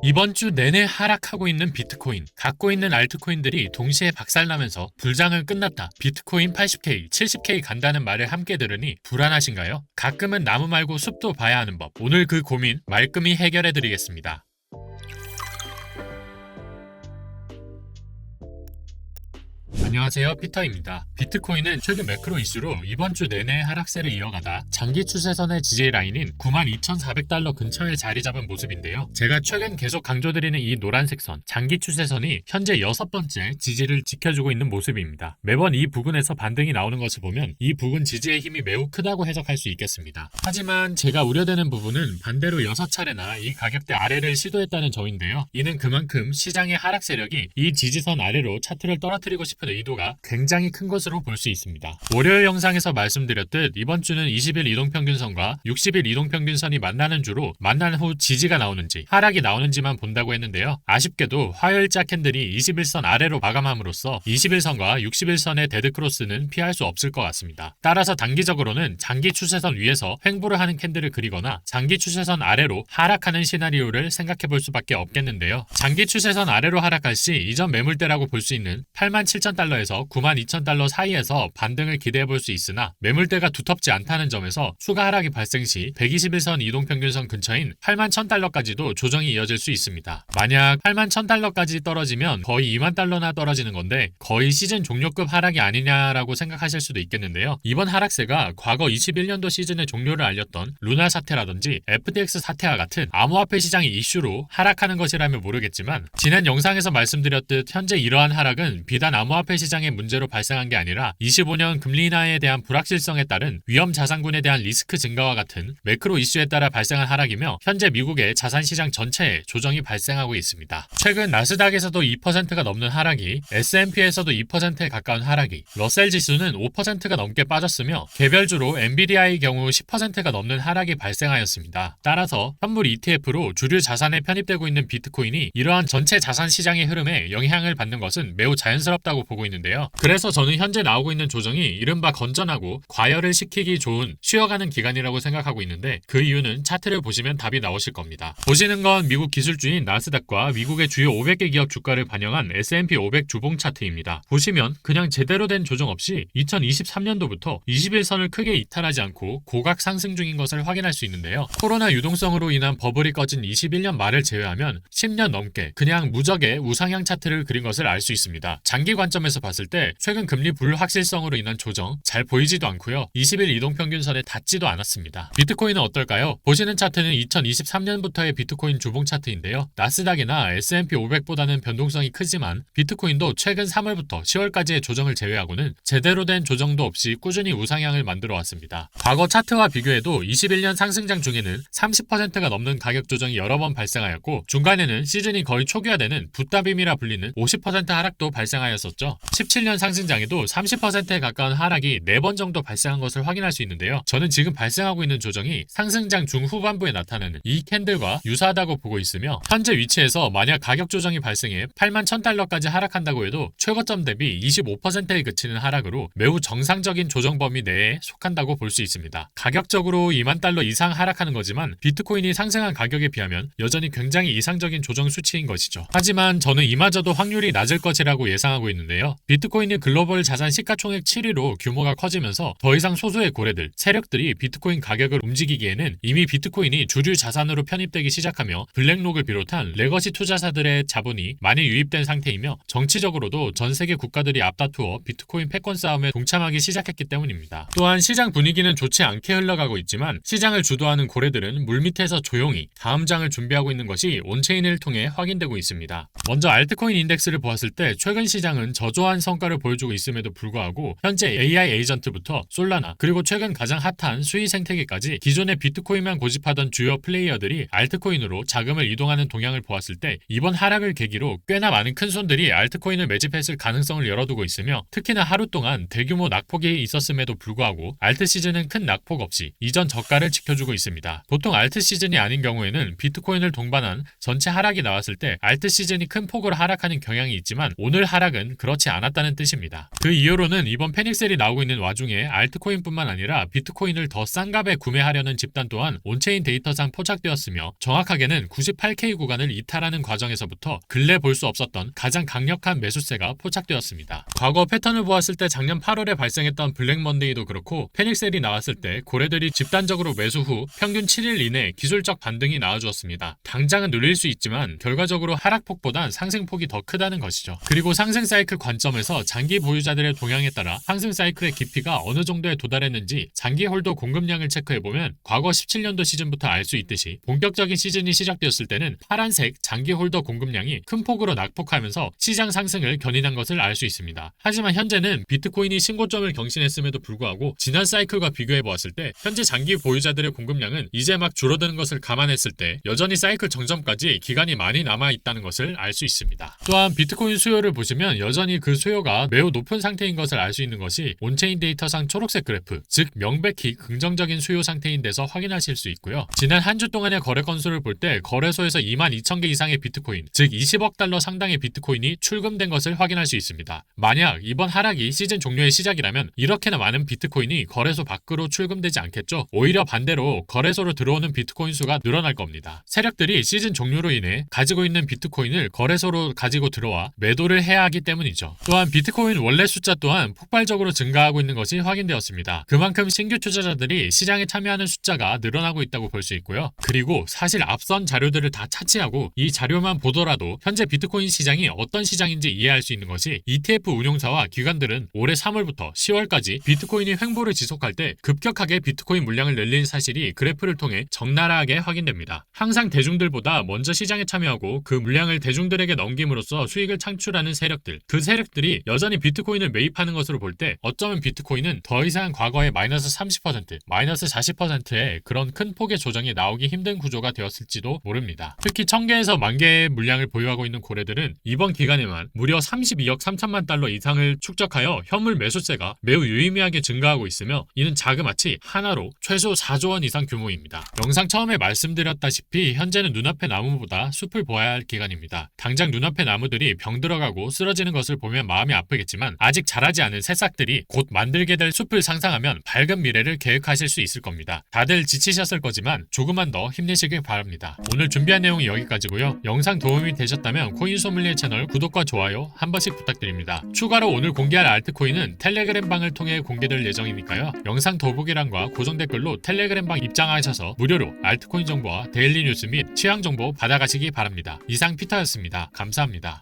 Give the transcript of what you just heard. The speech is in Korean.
이번 주 내내 하락하고 있는 비트코인, 갖고 있는 알트코인들이 동시에 박살나면서 불장은 끝났다. 비트코인 80K, 70K 간다는 말을 함께 들으니 불안하신가요? 가끔은 나무 말고 숲도 봐야 하는 법. 오늘 그 고민 말끔히 해결해드리겠습니다. 안녕하세요, 피터입니다. 비트코인은 최근 매크로 이슈로 이번 주 내내 하락세를 이어가다 장기 추세선의 지지 라인인 92,400달러 근처에 자리 잡은 모습인데요. 제가 최근 계속 강조드리는 이 노란색 선, 장기 추세선이 현재 6번째 지지를 지켜주고 있는 모습입니다. 매번 이 부근에서 반등이 나오는 것을 보면 이 부근 지지의 힘이 매우 크다고 해석할 수 있겠습니다. 하지만 제가 우려되는 부분은 반대로 6차례나 이 가격대 아래를 시도했다는 점인데요. 이는 그만큼 시장의 하락 세력이 이 지지선 아래로 차트를 떨어뜨리고 싶은 의도가 굉장히 큰 것으로 볼 수 있습니다. 월요일 영상에서 말씀드렸듯 이번 주는 20일 이동평균선과 60일 이동평균선이 만나는 주로 만난 후 지지가 나오는지 하락이 나오는지만 본다고 했는데요. 아쉽게도 화요일자 캔들이 21선 아래로 마감함으로써 21선과 61선의 데드크로스는 피할 수 없을 것 같습니다. 따라서 단기적으로는 장기 추세선 위에서 횡보를 하는 캔들을 그리거나 장기 추세선 아래로 하락하는 시나리오를 생각해 볼 수밖에 없겠는데요. 장기 추세선 아래로 하락할 시 이전 매물대라고 볼 수 있는 87,000달러에서 92,000달러 사이에서 반등을 기대해 볼 수 있으나 매물대가 두텁지 않다는 점에서 추가 하락이 발생 시 121선 이동평균선 근처인 81,000달러까지도 조정이 이어질 수 있습니다. 만약 81,000달러까지 떨어지면 거의 20,000달러나 떨어지는 건데 거의 시즌 종료급 하락이 아니냐라고 생각하실 수도 있겠는데요. 이번 하락세가 과거 21년도 시즌의 종료를 알렸던 루나 사태라든지 FTX 사태와 같은 암호화폐 시장의 이슈로 하락하는 것이라면 모르겠지만 지난 영상에서 말씀드렸듯 현재 이러한 하락은 비단 암호화폐 시장의 문제로 발생한 게 아니라 25년 금리 인하에 대한 불확실성에 따른 위험 자산군에 대한 리스크 증가와 같은 매크로 이슈에 따라 발생한 하락이며 현재 미국의 자산시장 전체에 조정이 발생하고 있습니다. 최근 나스닥에서도 2%가 넘는 하락이, S&P에서도 2%에 가까운 하락이, 러셀 지수는 5%가 넘게 빠졌으며 개별주로 엔비디아의 경우 10%가 넘는 하락이 발생하였습니다. 따라서 현물 ETF로 주류 자산에 편입되고 있는 비트코인이 이러한 전체 자산 시장의 흐름에 영향을 받는 것은 매우 자연스럽다고 보고 있는데요. 그래서 저는 현재 나오고 있는 조정이 이른바 건전하고 과열을 시키기 좋은 쉬어가는 기간이라고 생각하고 있는데 그 이유는 차트를 보시면 답이 나오실 겁니다. 보시는 건 미국 기술주인 나스닥과 미국의 주요 500개 기업 주가를 반영한 S&P 500 주봉 차트입니다. 보시면 그냥 제대로 된 조정 없이 2023년도부터 21선을 크게 이탈하지 않고 고각 상승 중인 것을 확인할 수 있는데요. 코로나 유동성으로 인한 버블이 꺼진 21년 말을 제외하면 10년 넘게 그냥 무적의 우상향 차트를 그린 것을 알 수 있습니다. 장기 관점에서 봤을 때 최근 금리 불확실성으로 인한 조정 잘 보이지도 않고요. 20일 이동평균선에 닿지도 않았습니다. 비트코인은 어떨까요? 보시는 차트는 2023년부터의 비트코인 주봉 차트인데요. 나스닥이나 S&P 500보다는 변동성이 크지만 비트코인도 최근 3월부터 10월까지의 조정을 제외하고는 제대로 된 조정도 없이 꾸준히 우상향을 만들어 왔습니다. 과거 차트와 비교해도 21년 상승장 중에는 30%가 넘는 가격 조정이 여러 번 발생하였고 중간에는 시즌이 거의 초기화되는 붓다빔이라 불리는 50% 하락도 발생하였었죠. 17년 상승장에도 30%에 가까운 하락이 4번 정도 발생한 것을 확인할 수 있는데요. 저는 지금 발생하고 있는 조정이 상승장 중후반부에 나타나는 이 캔들과 유사하다고 보고 있으며 현재 위치에서 만약 가격 조정이 발생해 81,000달러까지 하락한다고 해도 최고점 대비 25%에 그치는 하락으로 매우 정상적인 조정 범위 내에 속한다고 볼 수 있습니다. 가격적으로 20,000달러 이상 하락하는 거지만 비트코인이 상승한 가격에 비하면 여전히 굉장히 이상적인 조정 수치인 것이죠. 하지만 저는 이마저도 확률이 낮을 것이라고 예상하고 있는데요. 비트코인이 글로벌 자산 시가총액 7위로 규모가 커지면서 더 이상 소수의 고래들, 세력들이 비트코인 가격을 움직이기에는 이미 비트코인이 주류 자산으로 편입되기 시작하며 블랙록을 비롯한 레거시 투자사들의 자본이 많이 유입된 상태이며 정치적으로도 전 세계 국가들이 앞다투어 비트코인 패권 싸움에 동참하기 시작했기 때문입니다. 또한 시장 분위기는 좋지 않게 흘러가고 있지만 시장을 주도하는 고래들은 물밑에서 조용히 다음 장을 준비하고 있는 것이 온체인을 통해 확인되고 있습니다. 먼저 알트코인 인덱스를 보았을 때 최근 시장은 저조한 성과를 보여주고 있음에도 불구하고 현재 AI 에이전트부터 솔라나 그리고 최근 가장 핫한 수의 생태계까지 기존의 비트코인만 고집하던 주요 플레이어들이 알트코인으로 자금을 이동하는 동향을 보았을 때 이번 하락을 계기로 꽤나 많은 큰손들이 알트코인을 매집했을 가능성을 열어두고 있으며 특히나 하루 동안 대규모 낙폭이 있었음에도 불구하고 알트 시즌은 큰 낙폭 없이 이전 저가를 지켜주고 있습니다. 보통 알트 시즌이 아닌 경우에는 비트코인을 동반한 전체 하락이 나왔을 때 알트 시즌이 큰 폭으로 하락하는 경향이 있지만 오늘 하락은 그렇지 않았다는 뜻입니다. 그 이후로는 이번 패닉셀이 나오고 있는 와중에 알트코인뿐만 아니라 비트코인을 더 싼 값에 구매하려는 집단 또한 온체인 데이터상 포착되었으며 정확하게는 98K 구간을 이탈하는 과정에서부터 근래 볼 수 없었던 가장 강력한 매수세가 포착되었습니다. 과거 패턴을 보았을 때 작년 8월에 발생했던 블랙 먼데이도 그렇고 패닉셀이 나왔을 때 고래들이 집단적으로 매수 후 평균 7일 이내 기술적 반등이 나와주었습니다. 당장은 눌릴 수 있지만 결과적으로 하락폭보단 상승폭이 더 크다는 것이죠. 그리고 상승 사이클 관점에서 장기 보유자들의 동향에 따라 상승 사이클의 깊이가 어느 정도에 도달했는지 장기 홀더 공급량을 체크해보면 과거 17년도 시즌부터 알 수 있듯이 본격적인 시즌이 시작되었을 때는 파란색 장기 홀더 공급량이 큰 폭으로 낙폭하면서 시장 상승을 견인한 것을 알 수 있습니다. 하지만 현재는 비트코인이 신고점을 경신했음에도 불구하고 지난 사이클과 비교해보았을 때 현재 장기 보유자들의 공급량은 이제 막 줄어드는 것을 감안했을 때 여전히 사이클 정점까지 기간이 많이 남아있다는 것을 알 수 있습니다. 또한 비트코인 수요를 보시면 여전히 그 수요가 매우 높은 상태인 것을 알 수 있는 것이 온체인 데이터상 초록색 그래프, 즉 명백히 긍정적인 수요 상태인 데서 확인하실 수 있고요. 지난 한 주 동안의 거래 건수를 볼 때 거래소에서 22,000개 이상의 비트코인, 즉 20억 달러 상당의 비트코인이 출금된 것을 확인할 수 있습니다. 만약 이번 하락이 시즌 종료의 시작이라면 이렇게나 많은 비트코인이 거래소 밖으로 출금되지 않겠죠. 오히려 반대로 거래소로 들어오는 비트코인 수가 늘어날 겁니다. 세력들이 시즌 종료로 인해 가지고 있는 비트코인을 거래소로 가지고 들어와 매도를 해야 하기 때문이죠. 또한 비트코인 원래 숫자 또한 폭발적으로 증가하고 있는 것이 확인되었습니다. 그만큼 신규 투자자들이 시장에 참여하는 숫자가 늘어나고 있다고 볼 수 있고요. 그리고 사실 앞선 자료들을 다 차치하고 이 자료만 보더라도 현재 비트코인 시장이 어떤 시장인지 이해할 수 있는 것이 ETF 운용사와 기관들은 올해 3월부터 10월까지 비트코인이 횡보를 지속할 때 급격하게 비트코인 물량을 늘린 사실이 그래프를 통해 적나라하게 확인됩니다. 항상 대중들보다 먼저 시장에 참여하고 그 물량을 대중들에게 넘김으로써 수익을 창출하는 세력들, 그 세력들이 여전히 비트코인을 매입하는 것으로 볼 때 어쩌면 비트코인은 더 이상 과거의 마이너스 30%, 마이너스 40%의 그런 큰 폭의 조정이 나오기 힘든 구조가 되었을지도 모릅니다. 특히 1000개에서 10,000개의 물량을 보유하고 있는 고래들은 이번 기간에만 무려 32억 3천만 달러 이상을 축적하여 현물 매수세가 매우 유의미하게 증가하고 있으며 이는 자그마치 하나로 최소 4조 원 이상 규모입니다. 영상 처음에 말씀드렸다시피 현재는 눈앞의 나무보다 숲을 보아야 할 기간입니다. 당장 눈앞의 나무들이 병들어가고 쓰러지는 것을 보면 마음이 아프겠지만 아직 자라지 않은 새싹들이 곧 만들게 될 숲을 상상하면 밝은 미래를 계획하실 수 있을 겁니다. 다들 지치셨을 거지만 조금만 더 힘내시길 바랍니다. 오늘 준비한 내용이 여기까지고요. 영상 도움이 되셨다면 코인소믈리에 채널 구독과 좋아요 한 번씩 부탁드립니다. 추가로 오늘 공개할 알트코인은 텔레그램 방을 통해 공개될 예정이니까요. 영상 더보기란과 고정 댓글로 텔레그램 방 입장하셔서 무료로 알트코인 정보와 데일리 뉴스 및 취향 정보 받아가시기 바랍니다. 이상 피터였습니다. 감사합니다.